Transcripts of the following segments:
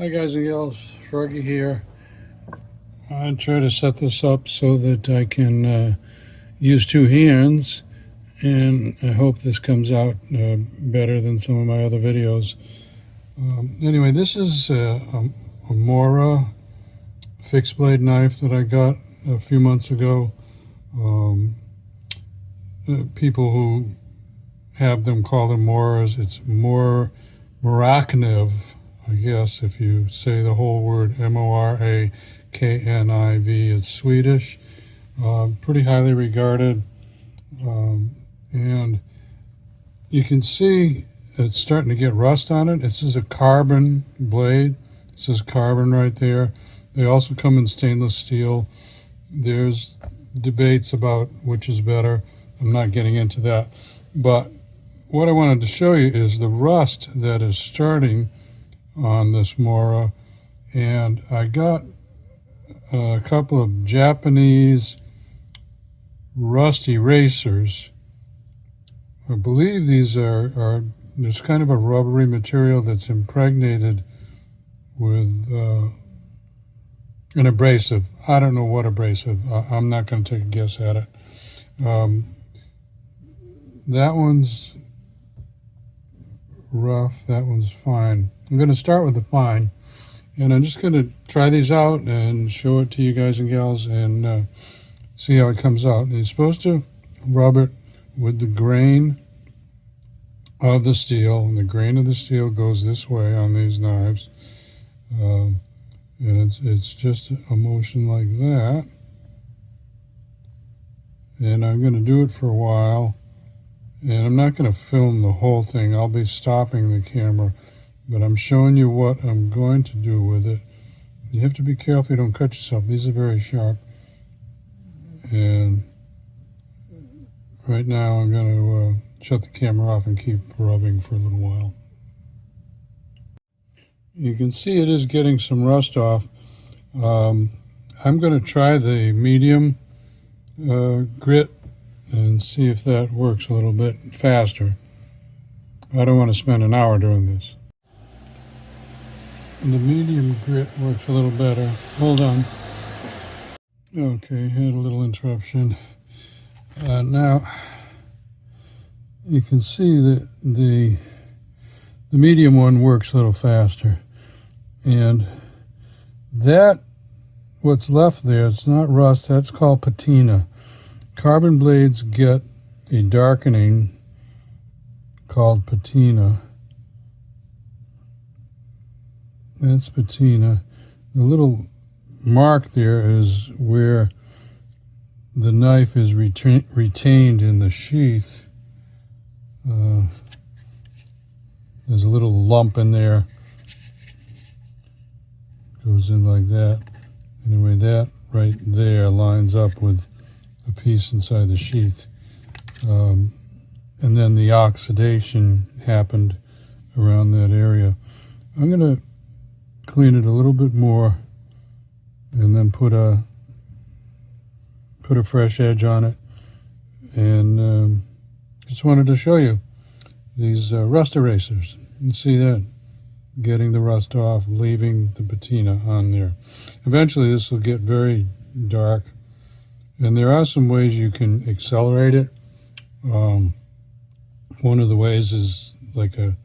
Hi guys and gals, Froggy here. I try to set this up so that I can use two hands, and I hope this comes out better than some of my other videos. Anyway, this is a Mora fixed blade knife that I got a few months ago. People who have them call them Moras. It's Morakniv, I guess, if you say the whole word, Morakniv. It's Swedish, pretty highly regarded, and you can see it's starting to get rust on it. This is a carbon blade. It says carbon right there. They also come in stainless steel. There's debates about which is better. I'm not getting into that, but what I wanted to show you is the rust that is starting on this Mora, and I got a couple of Japanese rust erasers. I believe these are there's kind of a rubbery material that's impregnated with an abrasive. I don't know what abrasive. I'm not going to take a guess at it. That one's rough, that one's fine. I'm going to start with the fine, and I'm just going to try these out and show it to you guys and gals and see how it comes out. And you're supposed to rub it with the grain of the steel, and the grain of the steel goes this way on these knives, and it's just a motion like that. And I'm going to do it for a while. And I'm not going to film the whole thing. I'll be stopping the camera, but I'm showing you what I'm going to do with it. You have to be careful you don't cut yourself. These are very sharp. And right now I'm going to shut the camera off and keep rubbing for a little while. You can see it is getting some rust off. I'm going to try the medium grit and see if that works a little bit faster. I don't want to spend an hour doing this. And the medium grit works a little better. Hold on. Okay, had a little interruption. Now you can see that the medium one works a little faster, and that what's left there, it's not rust, that's called patina. Carbon blades get a darkening called patina. That's patina. The little mark there is where the knife is retained in the sheath. There's a little lump in there. Goes in like that. Anyway, that right there lines up with a piece inside the sheath, and then the oxidation happened around that area. I'm going to clean it a little bit more and then put a fresh edge on it, and just wanted to show you these rust erasers. You can see that getting the rust off, leaving the patina on there. Eventually this will get very dark, and there are some ways you can accelerate it. One of the ways is like a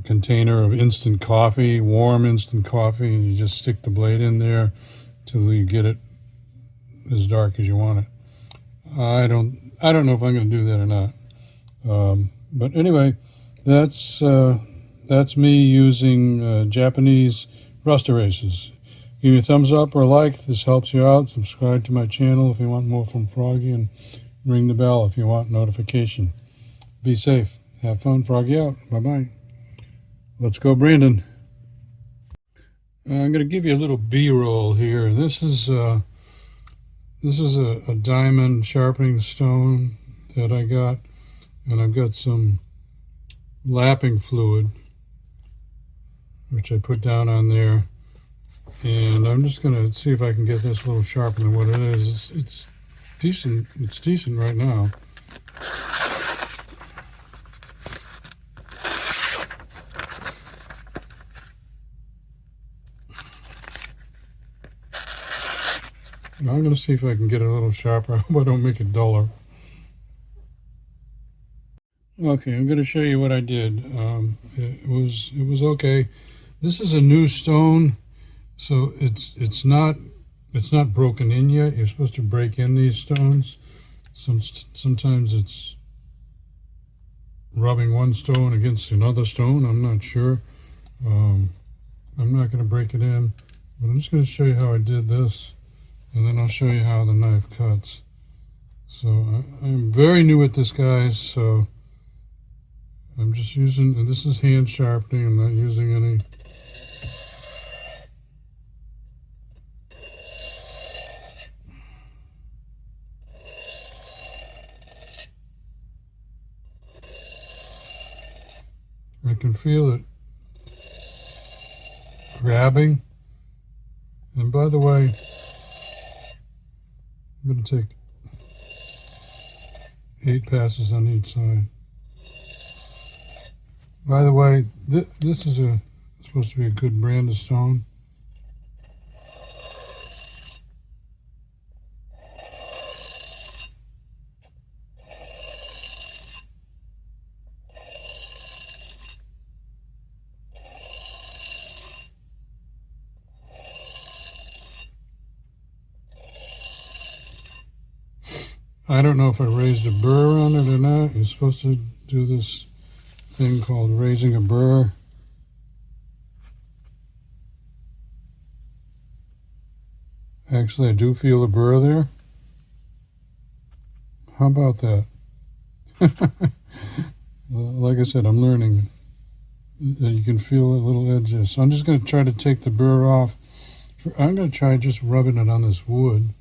container of instant coffee, warm instant coffee, and you just stick the blade in there till you get it as dark as you want it. I don't know if I'm going to do that or not. But anyway, that's me using Japanese rust erasers. Give me a thumbs up or a like if this helps you out. Subscribe to my channel if you want more from Froggy, and ring the bell if you want notification. Be safe. Have fun. Froggy out. Bye-bye. Let's go, Brandon. I'm going to give you a little B-roll here. This is a diamond sharpening stone that I got, and I've got some lapping fluid, which I put down on there. And I'm just going to see if I can get this a little sharper than what it is. It's decent. It's decent right now. I'm going to see if I can get it a little sharper. I hope I don't make it duller. Okay, I'm going to show you what I did. It was okay. This is a new stone, so it's not broken in yet. You're supposed to break in these stones. Sometimes it's rubbing one stone against another stone. I'm not sure. I'm not going to break it in, but I'm just going to show you how I did this, and then I'll show you how the knife cuts. So I'm very new at this, guys, so I'm just using, and this is hand sharpening. I'm not using any. I can feel it grabbing. And by the way, I'm going to take 8 passes on each side. By the way, this is supposed to be a good brand of stone. I don't know if I raised a burr on it or not. You're supposed to do this thing called raising a burr. Actually, I do feel a burr there. How about that? Like I said, I'm learning. You can feel a little edge there. So I'm just going to try to take the burr off. I'm going to try just rubbing it on this wood.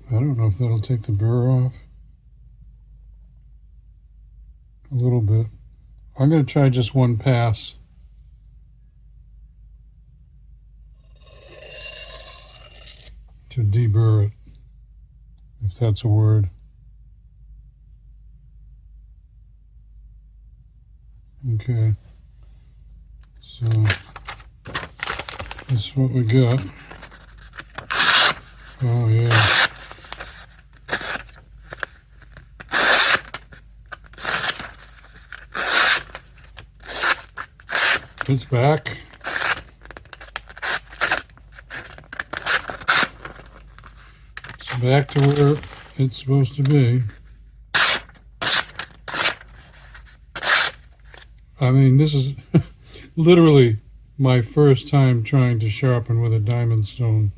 I don't know if that'll take the burr off. A little bit. I'm going to try just one pass. To deburr it, if that's a word. Okay. So, this is what we got. Oh, yeah. It's back. It's back to where it's supposed to be. I mean, this is literally my first time trying to sharpen with a diamond stone.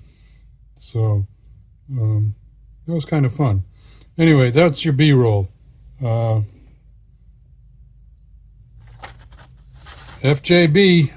So, it was kind of fun. Anyway, that's your B-roll. FJB.